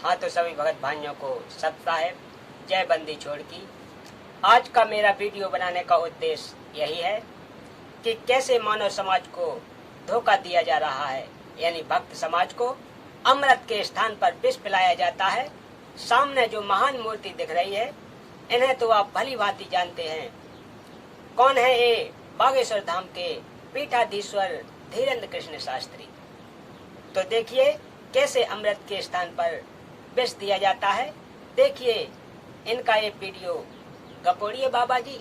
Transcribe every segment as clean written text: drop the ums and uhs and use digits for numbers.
हाँ तो सभी भगत भाइयों को सत साहेब जय बंदी छोड़ की। आज का मेरा वीडियो बनाने का उद्देश्य यही है कि कैसे मानव समाज को धोखा दिया जा रहा है, यानी भक्त समाज को अमृत के स्थान पर विष पिलाया जाता है। सामने जो महान मूर्ति दिख रही है, इन्हें तो आप भली भांति जानते हैं। कौन है ये? बागेश्वर धाम के पीठाधीश्वर धीरेन्द्र कृष्ण शास्त्री। तो देखिए कैसे अमृत के स्थान पर विष दिया जाता है। देखिए इनका ये वीडियो। गपोड़िए बाबा जी।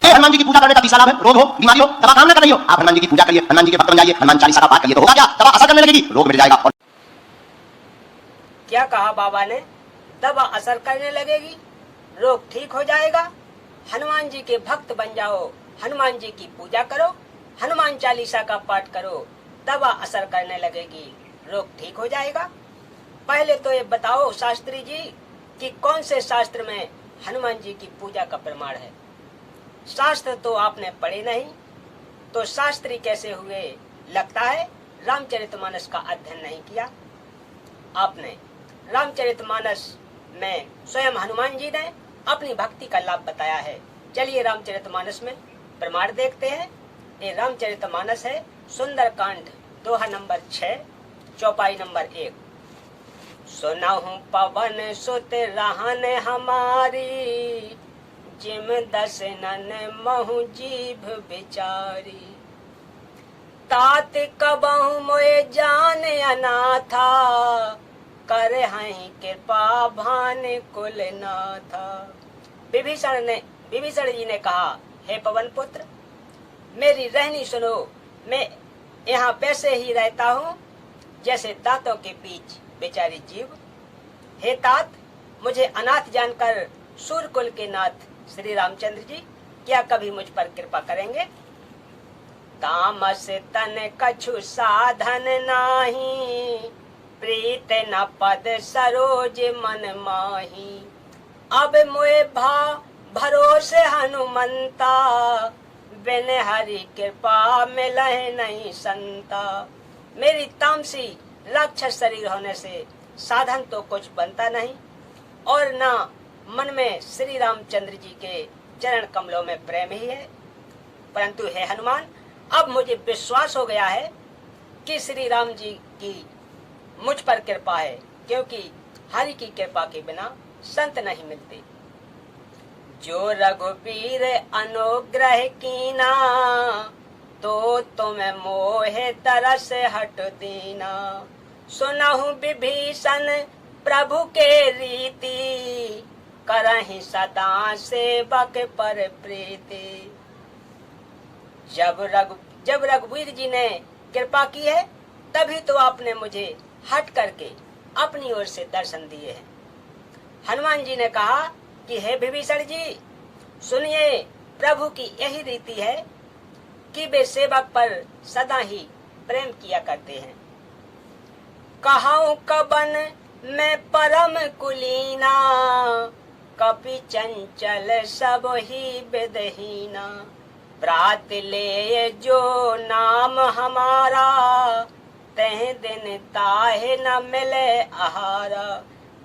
हनुमान जी की पूजा करने का 20 लाभ है। रोग हो, बीमारी हो, दवा काम ना कर रही हो, आप हनुमान जी की पूजा करिए, हनुमान जी के भक्त बन जाइए, हनुमान चालीसा का पाठ करिए तो होगा क्या? दवा असर करने लगेगी, रोग मिट जाएगा। और क्या कहा बाबा ने? दवा असर करने लगेगी, रोग ठीक हो जाएगा। हनुमान जी के भक्त बन जाओ, हनुमान जी की पूजा करो, हनुमान चालीसा का पाठ करो, दवा असर करने लगेगी, रोग ठीक हो जाएगा। पहले तो ये बताओ शास्त्री जी कि कौन से शास्त्र में हनुमान जी की पूजा का प्रमाण है? शास्त्र तो आपने पढ़े नहीं, तो शास्त्री कैसे हुए? लगता है रामचरितमानस का अध्ययन नहीं किया आपने। रामचरितमानस में स्वयं हनुमान जी ने अपनी भक्ति का लाभ बताया है। चलिए रामचरितमानस में प्रमाण देखते हैं। ये रामचरितमानस है, सुंदरकांड, दोहा नंबर 6, चौपाई नंबर 1। सुनहु पवन सुत रहन हमारी, जिम दसनन महु जीभ बिचारी। तात कबहु मोए जान अनाथा, कर हहीं कृपा भान कुल नाथा। विभीषण जी ने कहा, हे पवन पुत्र, मेरी रहनी सुनो। मैं यहाँ वैसे ही रहता हूँ जैसे दांतों के बीच बेचारी जीव। हे तात, मुझे अनाथ जानकर सूर्यकुल के नाथ श्री रामचंद्र जी क्या कभी मुझ पर कृपा करेंगे? तामस तन कछु साधन नाही, प्रीत न पद सरोज मन माही। अब मोए भरोसे हनुमंता, बिन हरि कृपा मिलहि नहीं संता। मेरी तामसी राक्षस शरीर होने से साधन तो कुछ बनता नहीं, और ना मन में श्री रामचंद्र जी के चरण कमलों में प्रेम ही है। परंतु हे हनुमान, अब मुझे विश्वास हो गया है कि श्री राम जी की मुझ पर कृपा है, क्योंकि हरि की कृपा के बिना संत नहीं मिलते। जो रघुबीर अनुग्रह कीना, तो तुम्हें मोहे तरस हट दीना। सुनहु विभीषण प्रभु के रीति, करहि सदा सेवक पर प्रीति। जब रघुवीर जी ने कृपा की है, तभी तो आपने मुझे हट करके अपनी ओर से दर्शन दिए हैं। हनुमान जी ने कहा कि हे विभीषण जी, सुनिए, प्रभु की यही रीति है कि वे सेवक पर सदा ही प्रेम किया करते हैं। कहाऊं कबन मैं परम कुलीना, कपि चंचल सब ही विदहीना। प्रात ले जो नाम हमारा, तह दिन ताहे न मिले आहारा।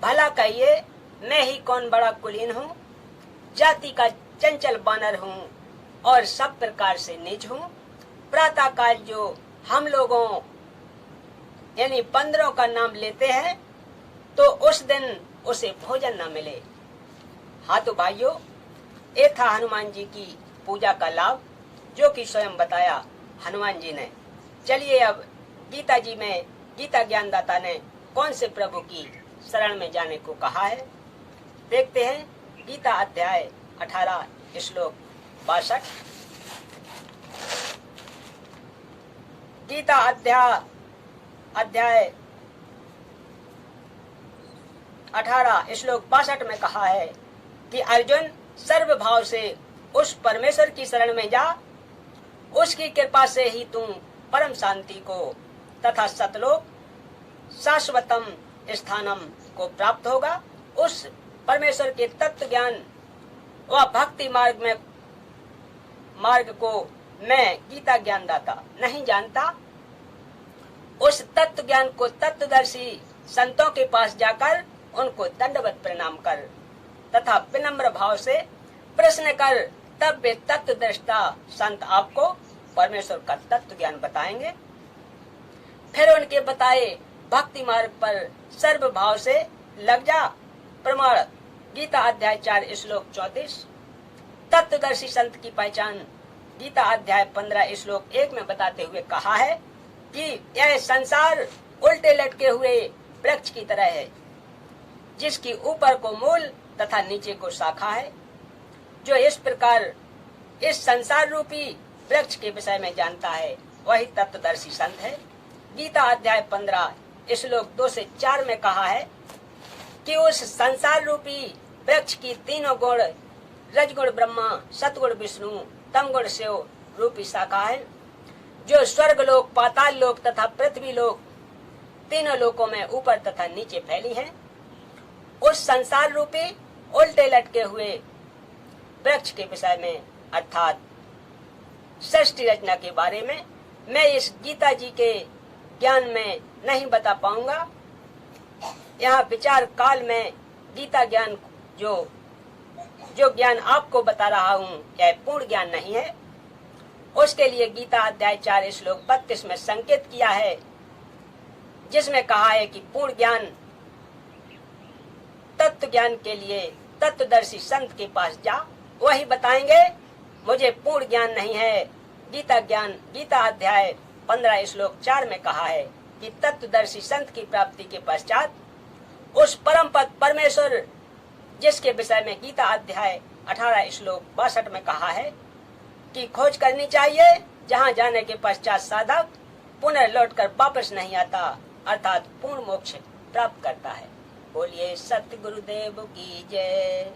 भला कहिए, मैं ही कौन बड़ा कुलीन हूँ? जाति का चंचल बानर हूँ और सब प्रकार से निज हूँ। प्रातः काल जो हम लोगों यानी बंदरों का नाम लेते हैं, तो उस दिन उसे भोजन न मिले। हाँ तो भाइयों, ये था हनुमान जी की पूजा का लाभ, जो कि स्वयं बताया हनुमान जी ने। चलिए अब गीता जी में गीता ज्ञानदाता ने कौन से प्रभु की शरण में जाने को कहा है, देखते हैं। गीता अध्याय 18 श्लोक 62। गीता अध्याय 18 श्लोक 62 में कहा है कि अर्जुन, सर्व भाव से उस परमेश्वर की शरण में जा, उसकी कृपा से ही तुम परम शांति को तथा सतलोक शाश्वतम स्थानम को प्राप्त होगा। उस परमेश्वर के तत्व ज्ञान व भक्ति मार्ग को मैं गीता ज्ञानदाता नहीं जानता। उस तत्व ज्ञान को तत्वदर्शी संतों के पास जाकर उनको दंडवत प्रणाम कर तथा विनम्र भाव से प्रश्न कर, तब वे तत्वदृष्टा संत आपको परमेश्वर का तत्व ज्ञान बताएंगे। फिर उनके बताए भक्ति मार्ग पर सर्व भाव से लग जा। प्रमाण गीता अध्याय 4 श्लोक 34। तत्वदर्शी संत की पहचान गीता अध्याय 15 श्लोक 1 में बताते हुए कहा है कि यह संसार उल्टे लटके हुए वृक्ष की तरह है, जिसकी ऊपर को मूल तथा नीचे को शाखा है। जो इस प्रकार इस संसार रूपी वृक्ष के विषय में जानता है, वही तत्वदर्शी संत है। गीता अध्याय 15 श्लोक 2 से 4 में कहा है कि उस संसार रूपी वृक्ष की तीनों गुण, रजगुण ब्रह्मा, सतगुण विष्णु, तमगुण शिव रूपी शाखा है, जो स्वर्ग लोक, पाताल लोक तथा पृथ्वी लोक तीनों लोकों में ऊपर तथा नीचे फैली है। उस संसार रूपी उल्टे लटके हुए वृक्ष के विषय में अर्थात सृष्टि रचना के बारे में मैं इस गीता जी के ज्ञान में नहीं बता पाऊंगा। यहाँ विचार काल में गीता ज्ञान जो ज्ञान आपको बता रहा हूँ यह पूर्ण ज्ञान नहीं है। उसके लिए गीता अध्याय 4 श्लोक 32 में संकेत किया है, जिसमें कहा है कि पूर्ण ज्ञान तत्व ज्ञान के लिए तत्वदर्शी संत के पास जा, वही बताएंगे। मुझे पूर्ण ज्ञान नहीं है। गीता अध्याय 15 श्लोक 4 में कहा है कि तत्वदर्शी संत की प्राप्ति के पश्चात उस परम पद परमेश्वर, जिसके विषय में गीता अध्याय 18 श्लोक 62 में कहा है कि खोज करनी चाहिए, जहाँ जाने के पश्चात साधक पुनर्लौट कर वापस नहीं आता, अर्थात पूर्ण मोक्ष प्राप्त करता है। बोलिए सत्य गुरुदेव की जय।